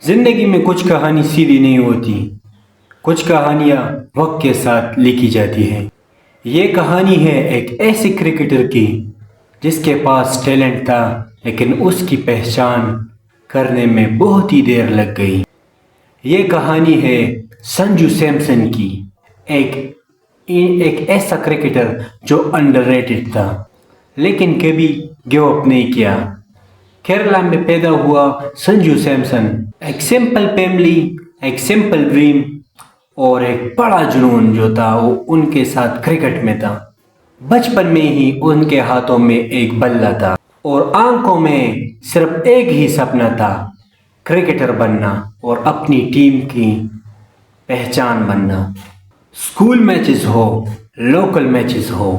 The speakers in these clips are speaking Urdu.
زندگی میں کچھ کہانی سیدھی نہیں ہوتی، کچھ کہانیاں وقت کے ساتھ لکھی جاتی ہیں۔ یہ کہانی ہے ایک ایسے کرکٹر کی جس کے پاس ٹیلنٹ تھا لیکن اس کی پہچان کرنے میں بہت ہی دیر لگ گئی۔ یہ کہانی ہے سنجو سیمسن کی، ایک ایسا کرکٹر جو انڈر ریٹڈ تھا لیکن کبھی گیو اپ نہیں کیا۔ کیرلا میں پیدا ہوا سنجو سیمسن، ایک سمپل فیملی، ایک سمپل ڈریم اور ایک بڑا جنون جو تھا وہ ان کے ساتھ کرکٹ میں تھا۔ بچپن میں ہی ان کے ہاتھوں میں ایک بلہ تھا اور آنکھوں میں صرف ایک ہی سپنا تھا، کرکٹر بننا اور اپنی ٹیم کی پہچان بننا۔ اسکول میچز ہو، لوکل میچز ہو،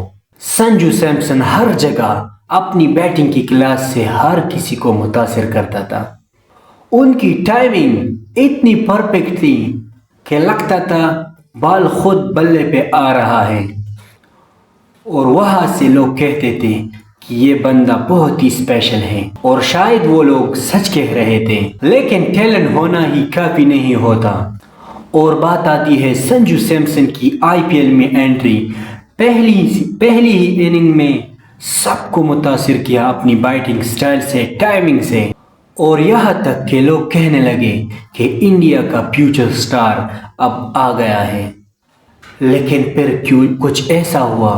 سنجو سیمسن ہر جگہ اپنی بیٹنگ کی کلاس سے ہر کسی کو متاثر کرتا تھا۔ ان کی ٹائمنگ اتنی پرفیکٹ تھی کہ لگتا تھا بال خود بلے پہ آ رہا ہے، اور وہاں سے لوگ کہتے تھے کہ یہ بندہ بہت ہی اسپیشل ہے، اور شاید وہ لوگ سچ کہہ رہے تھے۔ لیکن ٹیلنٹ ہونا ہی کافی نہیں ہوتا، اور بات آتی ہے سنجو سیمسن کی آئی پی ایل میں انٹری۔ پہلی ہی اننگ میں سب کو متاثر کیا اپنی بیٹنگ سٹائل سے، ٹائمنگ سے، اور یہاں تک کہ لوگ کہنے لگے کہ انڈیا کا فیوچر سٹار اب آ گیا ہے۔ لیکن پھر کچھ ایسا ہوا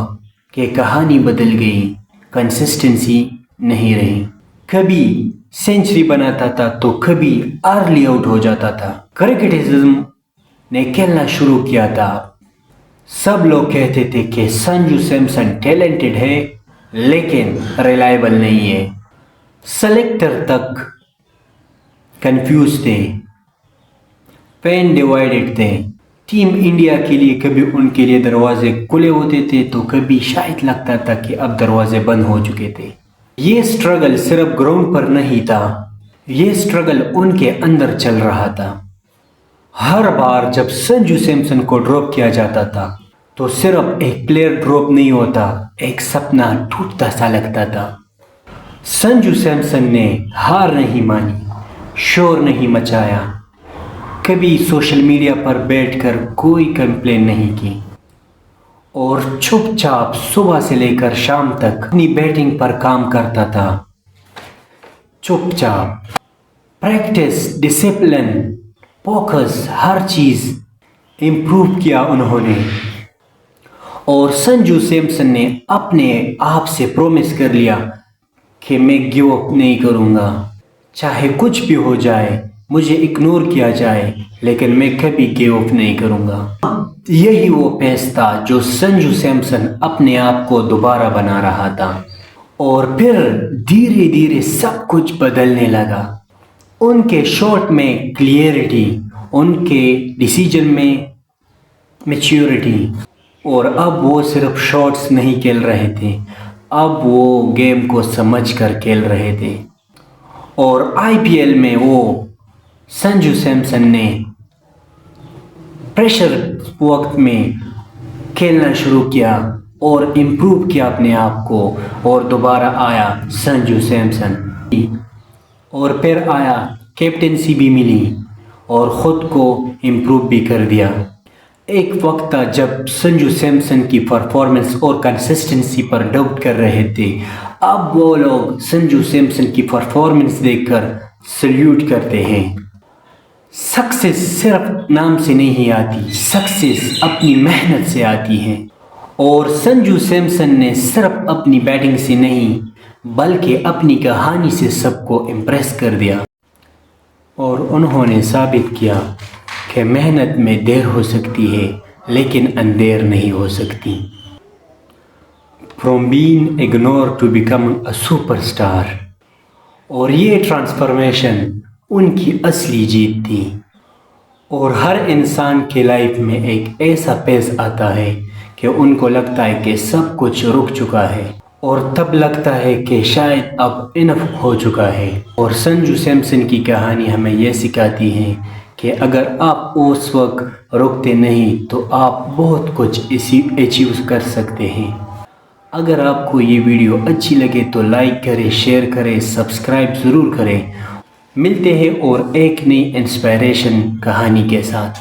کہ کہانی بدل گئی، کنسسٹنسی نہیں رہی۔ کبھی سینچری بناتا تھا تو کبھی ارلی آؤٹ ہو جاتا تھا۔ کرکٹزم نے کھیلنا شروع کیا تھا۔ سب لوگ کہتے تھے کہ سنجو سیمسن ٹیلنٹڈ ہے لیکن ریلائبل نہیں ہے۔ سلیکٹر تک کنفیوز تھے، فین ڈیوائیڈڈ تھے۔ ٹیم انڈیا کے لیے کبھی ان کے لیے دروازے کھلے ہوتے تھے تو کبھی شاید لگتا تھا کہ اب دروازے بند ہو چکے تھے۔ یہ سٹرگل صرف گراؤنڈ پر نہیں تھا، یہ سٹرگل ان کے اندر چل رہا تھا۔ ہر بار جب سنجو سیمسن کو ڈراپ کیا جاتا تھا تو صرف ایک پلیئر ڈراپ نہیں ہوتا، ایک سپنا ٹوٹتا سا لگتا تھا۔ سنجو سیمسن نے ہار نہیں مانی، شور نہیں مچایا، کبھی سوشل میڈیا پر بیٹھ کر کوئی کمپلین نہیں کی، اور چپ چاپ صبح سے لے کر شام تک اپنی بیٹنگ پر کام کرتا تھا۔ چپ چاپ پریکٹس، ڈسپلن، فوکس، ہر چیز امپروو کیا انہوں نے۔ اور سنجو سیمسن نے اپنے آپ سے پرومس کر لیا کہ میں گیو اپ نہیں کروں گا، چاہے کچھ بھی ہو جائے، مجھے اگنور کیا جائے، لیکن میں کبھی گیو اپ نہیں کروں گا۔ یہی وہ پیس تھا جو سنجو سیمسن اپنے آپ کو دوبارہ بنا رہا تھا، اور پھر دھیرے دھیرے سب کچھ بدلنے لگا۔ ان کے شاٹ میں کلیئرٹی، ان کے ڈیسیجن میں میچیورٹی، اور اب وہ صرف شاٹس نہیں کھیل رہے تھے، اب وہ گیم کو سمجھ کر کھیل رہے تھے۔ اور آئی پی ایل میں وہ سنجو سیمسن نے پریشر وقت میں کھیلنا شروع کیا اور امپروو کیا اپنے آپ کو، اور دوبارہ آیا سنجو سیمسن، اور پھر آیا کیپٹنسی بھی ملی اور خود کو امپروو بھی کر دیا۔ ایک وقت تھا جب سنجو سیمسن کی پرفارمنس اور کنسسٹنسی پر ڈاؤٹ کر رہے تھے، اب وہ لوگ سنجو سیمسن کی پرفارمنس دیکھ کر سلیوٹ کرتے ہیں۔ سکسیس صرف نام سے نہیں آتی، سکسیس اپنی محنت سے آتی ہے، اور سنجو سیمسن نے صرف اپنی بیٹنگ سے نہیں بلکہ اپنی کہانی سے سب کو امپریس کر دیا، اور انہوں نے ثابت کیا کہ محنت میں دیر ہو سکتی ہے لیکن اندھیر نہیں ہو سکتی۔ From being ignored to becoming a superstar، اور یہ ٹرانسفارمیشن ان کی اصلی جیت تھی۔ اور ہر انسان کے لائف میں ایک ایسا فیز آتا ہے کہ ان کو لگتا ہے کہ سب کچھ رک چکا ہے، اور تب لگتا ہے کہ شاید اب انف ہو چکا ہے۔ اور سنجو سیمسن کی کہانی ہمیں یہ سکھاتی ہے کہ اگر آپ اس وقت رکتے نہیں تو آپ بہت کچھ اچیو کر سکتے ہیں۔ اگر آپ کو یہ ویڈیو اچھی لگے تو لائک کریں، شیئر کریں، سبسکرائب ضرور کریں، ملتے ہیں اور ایک نئی انسپائریشن کہانی کے ساتھ.